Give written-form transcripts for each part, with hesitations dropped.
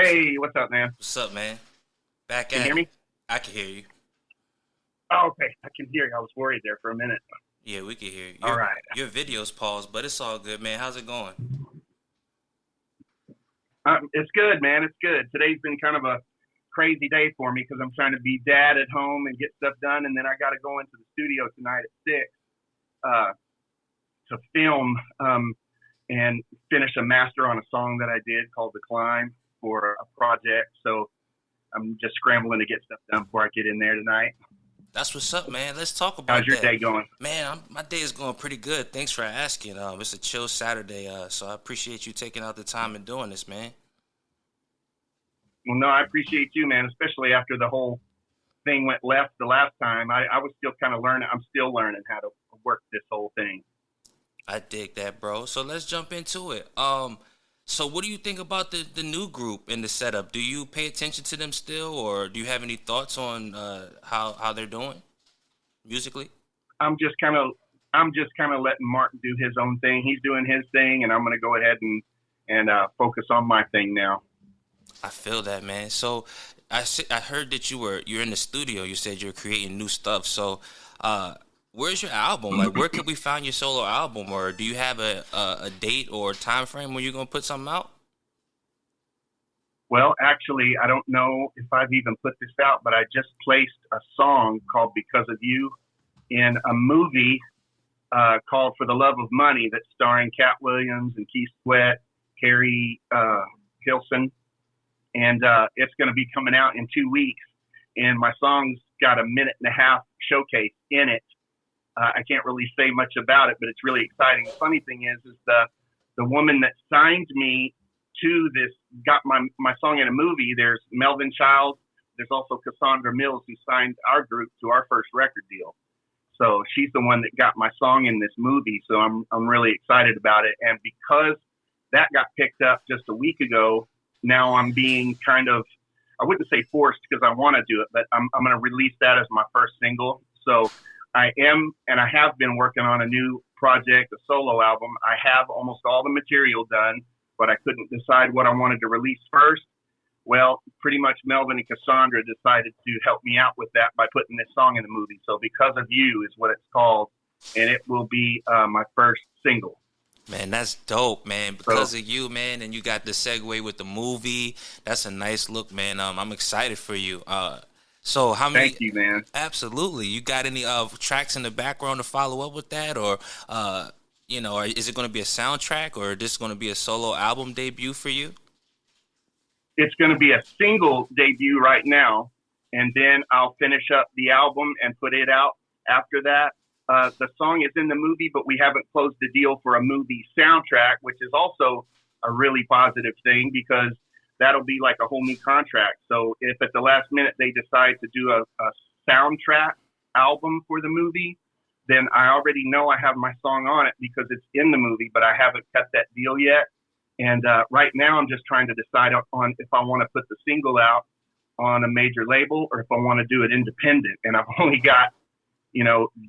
Hey, what's up, man? What's up, man? Back Can you at hear it. me? I can hear you. Oh, okay, I can hear you. I was worried there for a minute. Yeah, we can hear you. All Your right. your video's paused, but it's all good, man. How's it going? It's good, man. It's good. Today's been kind of a crazy day for me because I'm trying to be dad at home and get stuff done, and then I got to go into the studio tonight at 6 uh, to film and finish a master on a song that I did called "The Climb" for a project. So I'm just scrambling to get stuff done before I get in there tonight. That's what's up, man. Let's talk How's about your that. day going? Man, my day is going pretty good. Thanks for asking. It's a chill Saturday, so I appreciate you taking out the time and doing this, man. Well, no, I appreciate you, man, especially after the whole thing went left the last time. I was still kind of learning. I'm still learning how to work this whole thing. I dig that, bro. So let's jump into it. So what do you think about the new group in the setup? Do you pay attention to them still, or do you have any thoughts on how they're doing musically? I'm just kind of I'm just kind of letting Martin do his own thing. He's doing his thing, and I'm going to go ahead and focus on my thing now. I feel that, man. So I heard that you're in the studio. You said you're creating new stuff. So where's your album? Like, where could we find your solo album, or do you have a date or time frame when you're gonna put something out? Well, actually, I don't know if I've even put this out, but I just placed a song called "Because of You" in a movie called "For the Love of Money" that's starring Cat Williams and Keith Sweat, Carrie Hilson, and it's going to be coming out in 2 weeks. And my song's got a minute and a half showcase in it. I can't really say much about it, but it's really exciting. The funny thing is the woman that signed me to this got my song in a movie. There's Melvin Childs. There's also Cassandra Mills, who signed our group to our first record deal. So she's the one that got my song in this movie. So I'm really excited about it. And because that got picked up just a week ago, now I'm being kind of, I wouldn't say forced because I want to do it, but I'm going to release that as my first single. So I am, and I have been working on a new project, a solo album. I have almost all the material done, but I couldn't decide what I wanted to release first. Well, pretty much Melvin and Cassandra decided to help me out with that by putting this song in the movie. So "Because of You" is what it's called, and it will be my first single. Man, that's dope, man. So Because of you, man, and you got the segue with the movie. That's a nice look, man. I'm excited for you. So how thank many? you, man. Absolutely. You got any tracks in the background to follow up with that, or or is it going to be a soundtrack, or this going to be a solo album debut for you? It's going to be a single debut right now, and then I'll finish up the album and put it out after that. The song is in the movie, but we haven't closed the deal for a movie soundtrack, which is also a really positive thing because that'll be like a whole new contract. So if at the last minute they decide to do a soundtrack album for the movie, then I already know I have my song on it because it's in the movie, but I haven't cut that deal yet. And right now I'm just trying to decide on if I want to put the single out on a major label or if I want to do it independent. And I've only got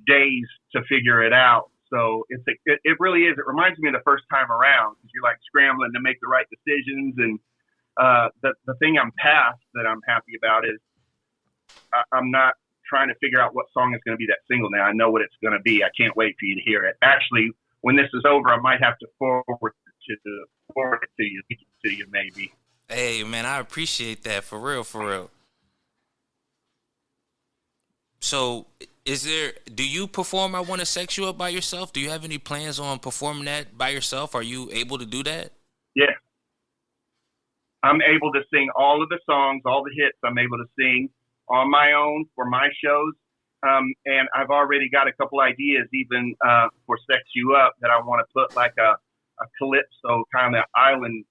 days to figure it out. So it really is. It reminds me of the first time around because you're like scrambling to make the right decisions. And the thing I'm past that I'm happy about is I'm not trying to figure out what song is going to be that single now. I know what it's going to be. I can't wait for you to hear it. Actually, when this is over, I might have to forward it to you maybe. Hey, man, I appreciate that for real, for real. So, do you perform "I Want to Sex You Up" by yourself? Do you have any plans on performing that by yourself? Are you able to do that? Yeah, I'm able to sing all of the songs, all the hits. I'm able to sing on my own for my shows. And I've already got a couple ideas even for "Sex You Up" that I want to put like a calypso kind of island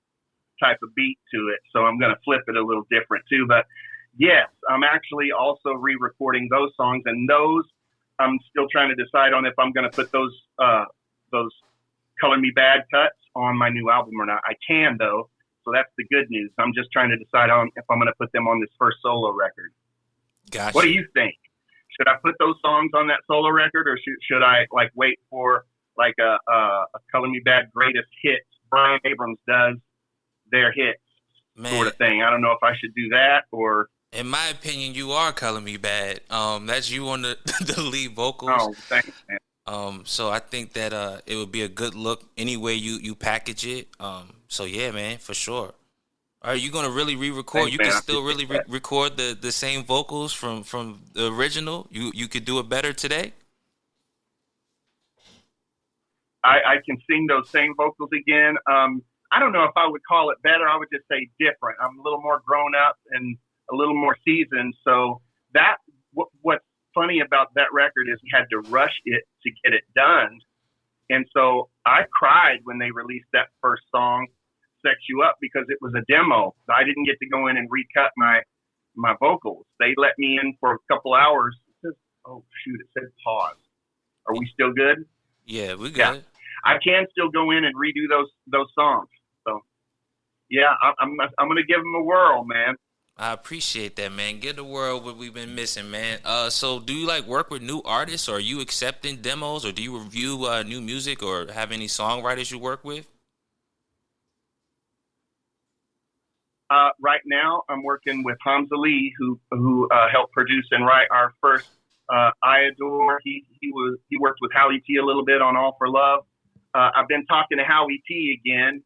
type of beat to it. So I'm going to flip it a little different too. But yes, I'm actually also re-recording those songs, and those I'm still trying to decide on if I'm going to put those "Color Me Bad" cuts on my new album or not. I can though, so that's the good news. I'm just trying to decide on if I'm going to put them on this first solo record. What do Gotcha. you think? Should I put those songs on that solo record, or should I like wait for like a "Color Me Bad" greatest hits? Bryan Abrams does their hits, Man, of thing. I don't know if I should do that or. in my opinion, you are Color Me Bad. That's you on the the lead vocals. Oh, thanks, man. So I think that it would be a good look any way you package it. So yeah, man, for sure. Are you gonna really re-record? Thanks, You man. can I still really appreciate that. record the same vocals from the original. You could do it better today. I can sing those same vocals again. I don't know if I would call it better. I would just say different. I'm a little more grown up and a little more seasoned. So what's funny about that record is we had to rush it to get it done. And so I cried when they released that first song, Sex You Up, because it was a demo. So I didn't get to go in and recut my vocals. They let me in for a couple hours. It says, oh, shoot, it said pause. Are we still good? Yeah, we good. Yeah. I can still go in and redo those songs. So, yeah, I'm going to give them a whirl, man. I appreciate that, man. Give the world what we've been missing, man. So do you like work with new artists, or are you accepting demos, or do you review new music, or have any songwriters you work with? Right now, I'm working with Hamza Lee, who helped produce and write our first I Adore. He worked with Howie T a little bit on All for Love. I've been talking to Howie T again,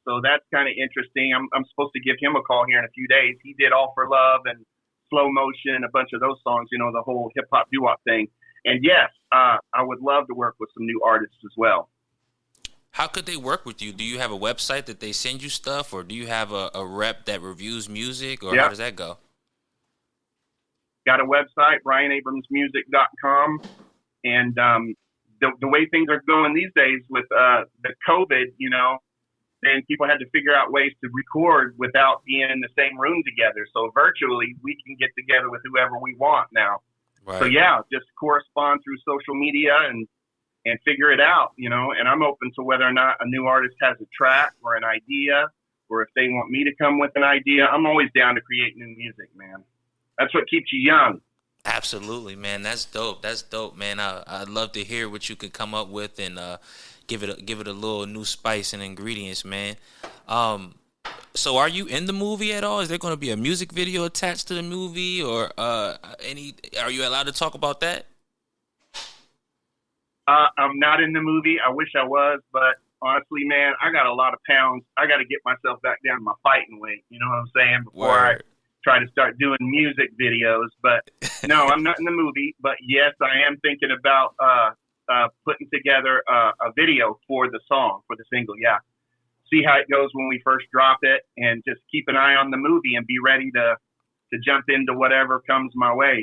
so that's kind of interesting. I'm supposed to give him a call here in a few days. He did All for Love and Slow Motion, a bunch of those songs, the whole hip hop doo-wop thing. And yes, I would love to work with some new artists as well. How could they work with you? Do you have a website that they send you stuff, or do you have a rep that reviews music, or How does that go? Got a website, BryanAbramsMusic.com, and the way things are going these days with the COVID, and people had to figure out ways to record without being in the same room together. So virtually, we can get together with whoever we want now. Right. So yeah, just correspond through social media and figure it out, and I'm open to whether or not a new artist has a track or an idea, or if they want me to come with an idea. I'm always down to create new music, man. That's what keeps you young. Absolutely, man. That's dope. That's dope, man. I'd love to hear what you could come up with and give it a little new spice and ingredients, man. So are you in the movie at all? Is there going to be a music video attached to the movie, or are you allowed to talk about that? I'm not in the movie. I wish I was, but honestly, man, I got a lot of pounds. I got to get myself back down to my fighting weight. You know what I'm saying? Before I try to start doing music videos. But no, I'm not in the movie. But yes, I am thinking about putting together a video for the song, for the single. Yeah. See how it goes when we first drop it, and just keep an eye on the movie and be ready to jump into whatever comes my way,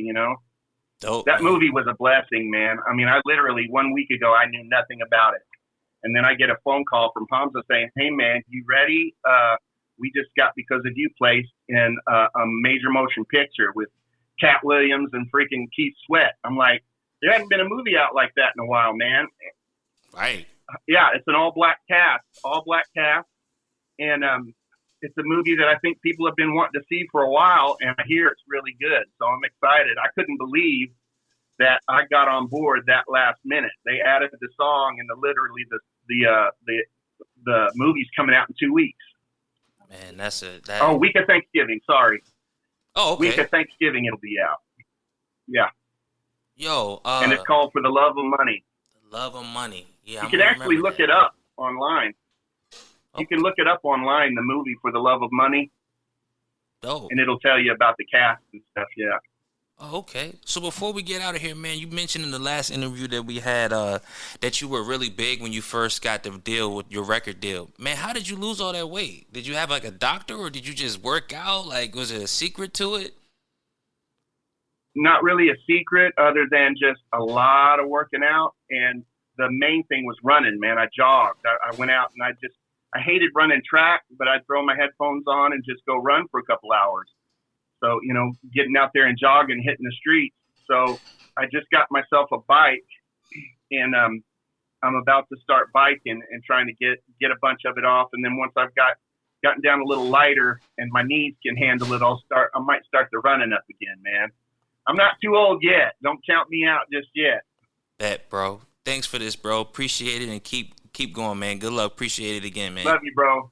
Dope, that movie was a blessing, man. I mean, I literally 1 week ago, I knew nothing about it. And then I get a phone call from Hamza saying, hey, man, you ready? We just got Because of You placed in a major motion picture with Cat Williams and freaking Keith Sweat. I'm like, there hadn't been a movie out like that in a while, man. Right. Yeah, it's an all-black cast. And it's a movie that I think people have been wanting to see for a while, and I hear it's really good. So I'm excited. I couldn't believe that I got on board that last minute. They added the song, and literally the movie's coming out in 2 weeks. Man, week of Thanksgiving. Sorry. Oh, okay. Week of Thanksgiving, it'll be out. Yeah. Yo. And it's called For the Love of Money. The Love of Money. Yeah. You can actually look it up online. You can look it up online, the movie For the Love of Money. Dope. And it'll tell you about the cast and stuff, yeah. Oh, okay. So before we get out of here, man, you mentioned in the last interview that we had that you were really big when you first got the deal with your record deal. Man, how did you lose all that weight? Did you have like a doctor, or did you just work out? Like, was it a secret to it? Not really a secret, other than just a lot of working out. And the main thing was running, man. I jogged. I went out and I hated running track, but I'd throw my headphones on and just go run for a couple hours. So, getting out there and jogging, hitting the streets. So I just got myself a bike, and I'm about to start biking and trying to get a bunch of it off. And then once I've gotten down a little lighter and my knees can handle it, I might start the running up again, man. I'm not too old yet. Don't count me out just yet. Bet, bro. Thanks for this, bro. Appreciate it, and keep going, man. Good luck. Appreciate it again, man. Love you, bro.